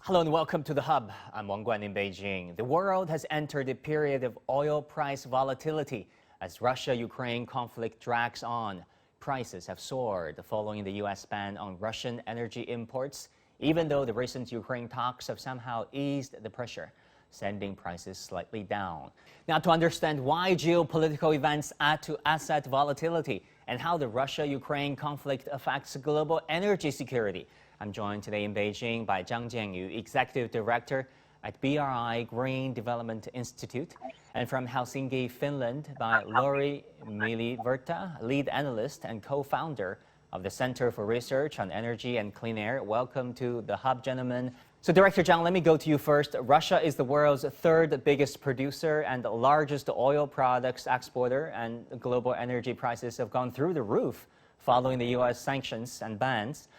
Hello and welcome to The Hub. I'm Wang Guan in Beijing. The world has entered a period of oil price volatility as Russia-Ukraine conflict drags on. Prices have soared following the U.S. ban on Russian energy imports, even though the recent Ukraine talks have somehow eased the pressure, sending prices slightly down. Now, to understand why geopolitical events add to asset volatility and how the Russia-Ukraine conflict affects global energy security, I'm joined today in Beijing by Zhang Jianyu, Executive Director at BRI Green Development Institute, and from Helsinki, Finland, by Lauri Myllyvirta, Lead Analyst and Co-founder of the Center for Research on Energy and Clean Air. Welcome to The Hub, gentlemen. So, Director Zhang, let me go to you first. Russia is the world's third biggest producer and the largest oil products exporter, and global energy prices have gone through the roof following the U.S. sanctions and bans.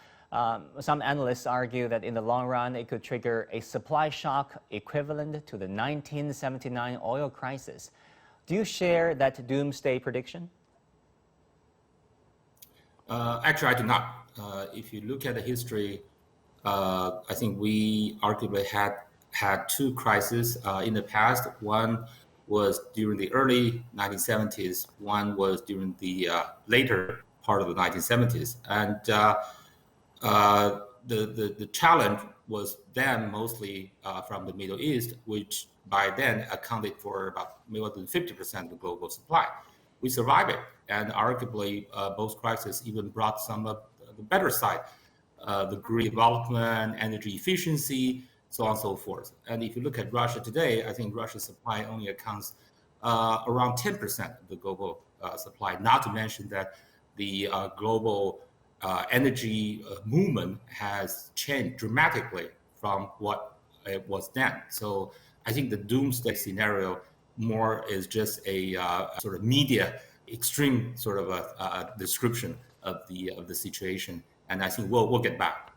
Some analysts argue that in the long run, it could trigger a supply shock equivalent to the 1979 oil crisis. Do you share that doomsday prediction? Actually, I do not. If you look at the history, I think we arguably had two crises in the past. One was during the early 1970s. One was during the later part of the 1970s. And the challenge was then mostly from the Middle East, which by then accounted for about more than 50% of the global supply. We survived it, and arguably both crises even brought some of the better side, the green development, energy efficiency, so on and so forth. And if you look at Russia today, I think Russia's supply only accounts around 10% of the global supply, not to mention that the global energy movement has changed dramatically from what it was then. So I think the doomsday scenario more is just a sort of media extreme sort of a description of the situation, and I think we'll get back.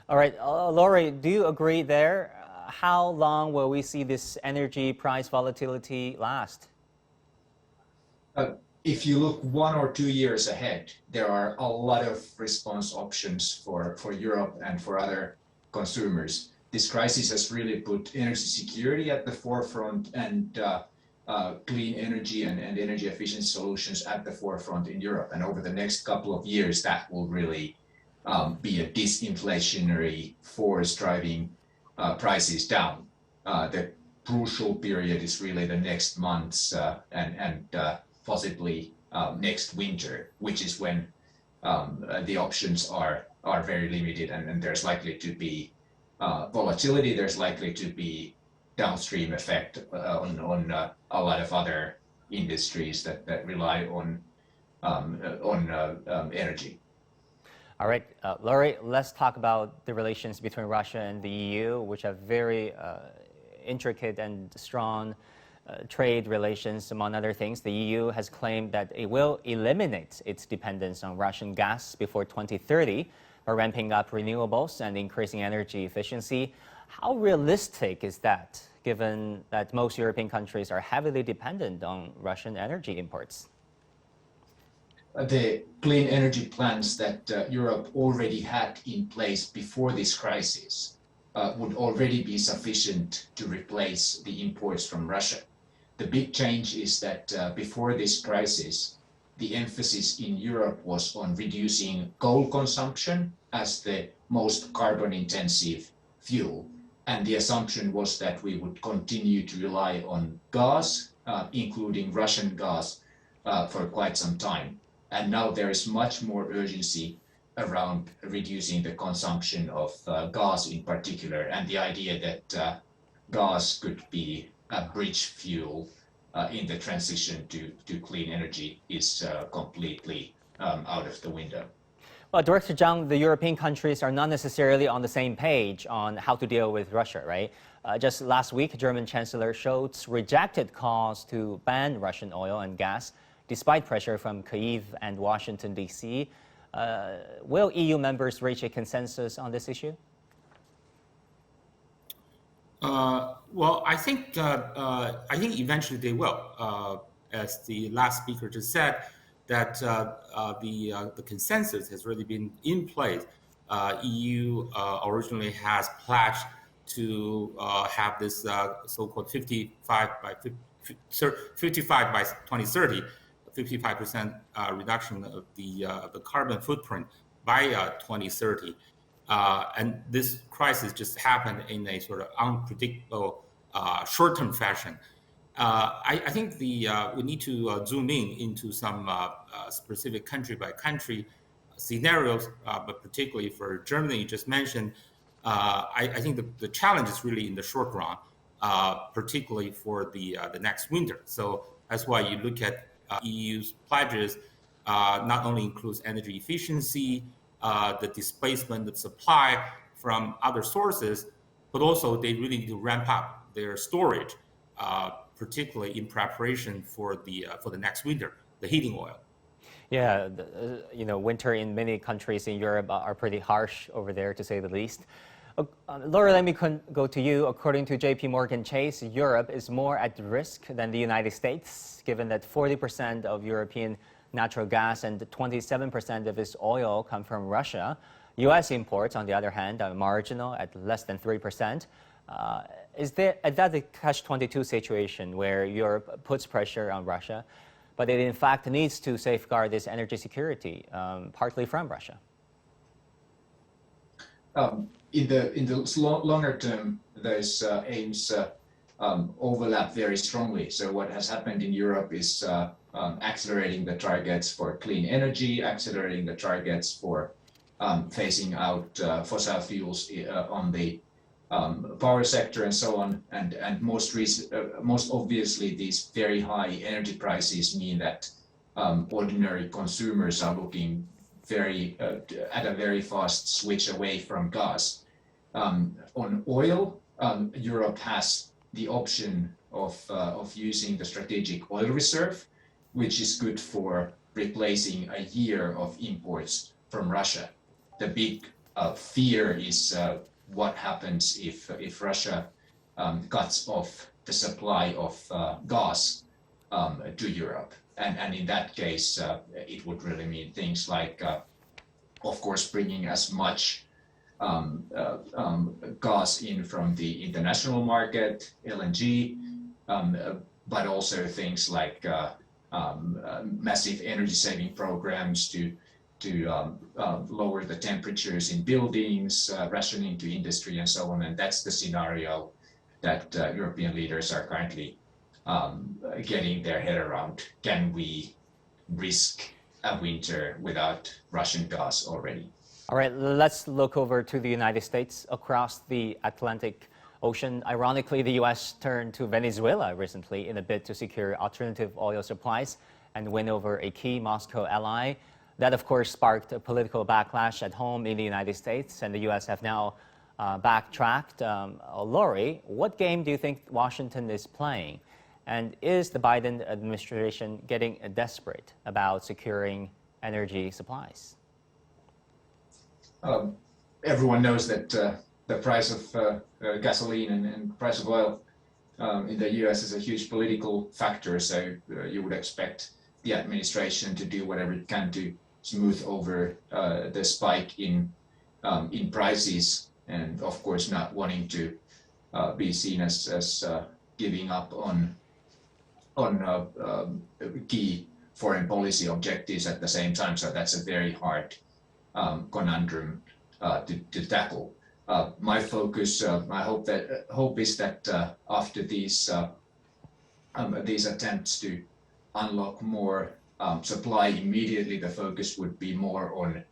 All right, Lauri, do you agree there? How long will we see this energy price volatility last? If you look 1 or 2 years ahead, there are a lot of response options for Europe and for other consumers. This crisis has really put energy security at the forefront and clean energy and energy efficient solutions at the forefront in Europe. And over the next couple of years, that will really be a disinflationary force driving prices down. The crucial period is really the next months and possibly next winter, which is when the options are very limited, and there's likely to be volatility. There's likely to be downstream effect on a lot of other industries that rely on energy. All right, Lauri, let's talk about the relations between Russia and the EU, which have very intricate and strong trade relations, among other things. The EU has claimed that it will eliminate its dependence on Russian gas before 2030 by ramping up renewables and increasing energy efficiency. How realistic is that, given that most European countries are heavily dependent on Russian energy imports? The clean energy plans that Europe already had in place before this crisis would already be sufficient to replace the imports from Russia. The big change is that before this crisis, the emphasis in Europe was on reducing coal consumption as the most carbon intensive fuel. And the assumption was that we would continue to rely on gas, including Russian gas, for quite some time. And now there is much more urgency around reducing the consumption of gas in particular, and the idea that gas could be a bridge fuel in the transition to clean energy is completely out of the window. Well, Director Zhang, the European countries are not necessarily on the same page on how to deal with Russia, right? Just last week, German Chancellor Scholz rejected calls to ban Russian oil and gas, despite pressure from Kyiv and Washington, D.C. Will EU members reach a consensus on this issue? Well, I think eventually they will. As the last speaker just said, that the consensus has really been in place. EU originally has pledged to have this so-called 55 by 2030, 55% reduction of the carbon footprint by 2030. And this crisis just happened in a sort of unpredictable short-term fashion. I think we need to zoom into some specific country-by-country scenarios, but particularly for Germany, you just mentioned. I think the challenge is really in the short run, particularly for the next winter. So that's why you look at EU's pledges, not only includes energy efficiency, the displacement of supply from other sources, but also they really need to ramp up their storage, particularly in preparation for the next winter, the heating oil. Yeah, winter in many countries in Europe are pretty harsh over there, to say the least. Laura, let me go to you. According to JP Morgan Chase, Europe is more at risk than the United States, given that 40% of European natural gas and 27% of its oil come from Russia. U.S. imports, on the other hand, are marginal at less than 3%. Is that the catch-22 situation where Europe puts pressure on Russia, but it in fact needs to safeguard its energy security, partly from Russia? In the longer term, those aims overlap very strongly. So what has happened in Europe is accelerating the targets for clean energy, accelerating the targets for phasing out fossil fuels on the power sector and so on. And most obviously, these very high energy prices mean that ordinary consumers are looking at a very fast switch away from gas. On oil, Europe has the option of using the strategic oil reserve, which is good for replacing a year of imports from Russia. The big fear is what happens if Russia cuts off the supply of gas to Europe. And in that case, it would really mean things like, of course, bringing as much gas in from the international market, LNG, but also things like massive energy saving programs to lower the temperatures in buildings, rationing to industry, and so on. And that's the scenario that European leaders are currently getting their head around. Can we risk a winter without Russian gas already? All right, let's look over to the United States. Across the Atlantic Ocean, ironically, the U.S. turned to Venezuela recently in a bid to secure alternative oil supplies and win over a key Moscow ally. That, of course, sparked a political backlash at home in the United States, and the U.S. have now backtracked. Lauri, what game do you think Washington is playing? And is the Biden administration getting desperate about securing energy supplies? Everyone knows that the price of gasoline and price of oil in the U.S. is a huge political factor. So you would expect the administration to do whatever it can to smooth over the spike in prices, and of course not wanting to be seen as giving up on key foreign policy objectives at the same time. So that's a very hard conundrum to tackle. My focus, my hope is that after these attempts to unlock more supply immediately, the focus would be more on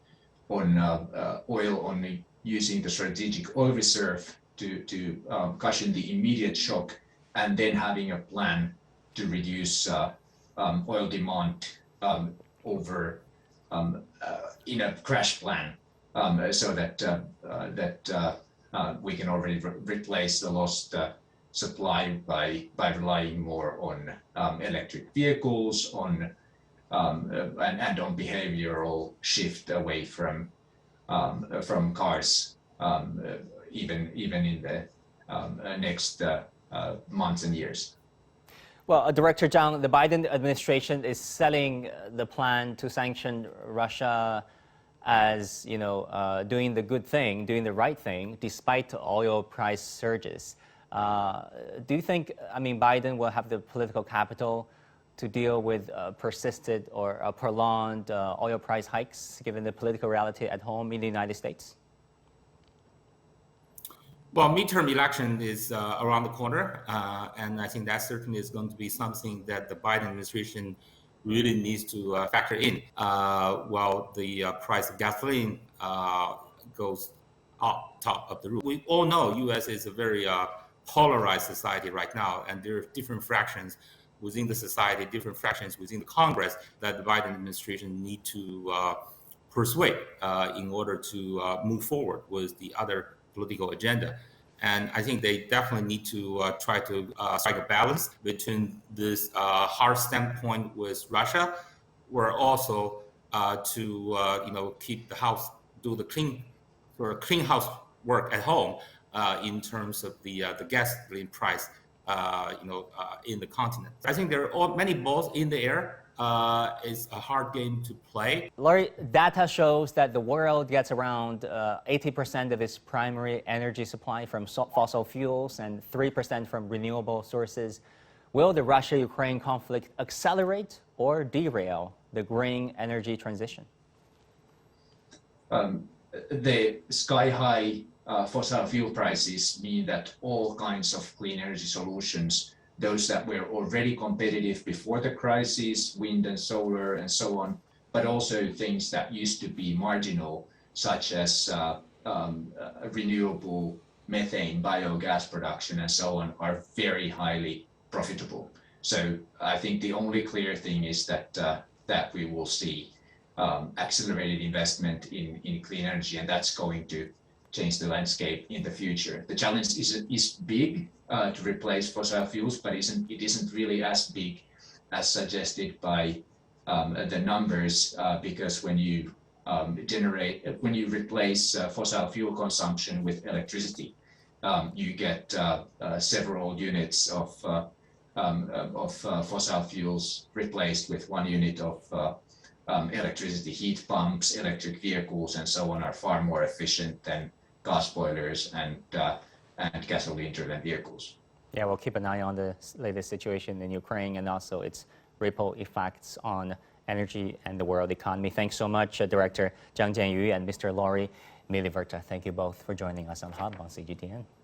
oil, only using the strategic oil reserve to cushion the immediate shock, and then having a plan to reduce oil demand over in a crash plan, so that we can already replace the lost supply by relying more on electric vehicles, and on behavioral shift away from cars, even in the next months and years. Well, Director Zhang, the Biden administration is selling the plan to sanction Russia as doing the good thing, doing the right thing, despite oil price surges. Do you think, Biden will have the political capital to deal with persistent or prolonged oil price hikes, given the political reality at home in the United States? Well, midterm election is around the corner, and I think that certainly is going to be something that the Biden administration really needs to factor in. While the price of gasoline goes up top of the roof. We all know U.S. is a very polarized society right now, and there are different fractions within the society, different fractions within the Congress that the Biden administration need to persuade in order to move forward with the other political agenda. And I think they definitely need to try to strike a balance between this hard standpoint with Russia, where also to keep the house, do the clean house work at home in terms of the gasoline price, in the continent. I think there are many balls in the air. It's a hard game to play. Lauri, data shows that the world gets around 80% of its primary energy supply from fossil fuels and 3% from renewable sources. Will the Russia-Ukraine conflict accelerate or derail the green energy transition? The sky-high fossil fuel prices mean that all kinds of clean energy solutions, those that were already competitive before the crisis, wind and solar and so on, but also things that used to be marginal, such as renewable methane, biogas production and so on, are very highly profitable. So I think the only clear thing is that we will see accelerated investment in clean energy, and that's going to change the landscape in the future. The challenge is big to replace fossil fuels, but it isn't really as big as suggested by the numbers, because when you replace fossil fuel consumption with electricity, you get several units of fossil fuels replaced with 1 unit of electricity. Heat pumps, electric vehicles, and so on are far more efficient than gas boilers and gasoline-driven vehicles. Yeah, we'll keep an eye on the latest situation in Ukraine and also its ripple effects on energy and the world economy. Thanks so much, Director Zhang Jianyu and Mr. Lauri Myllyvirta. Thank you both for joining us on Hub on CGTN.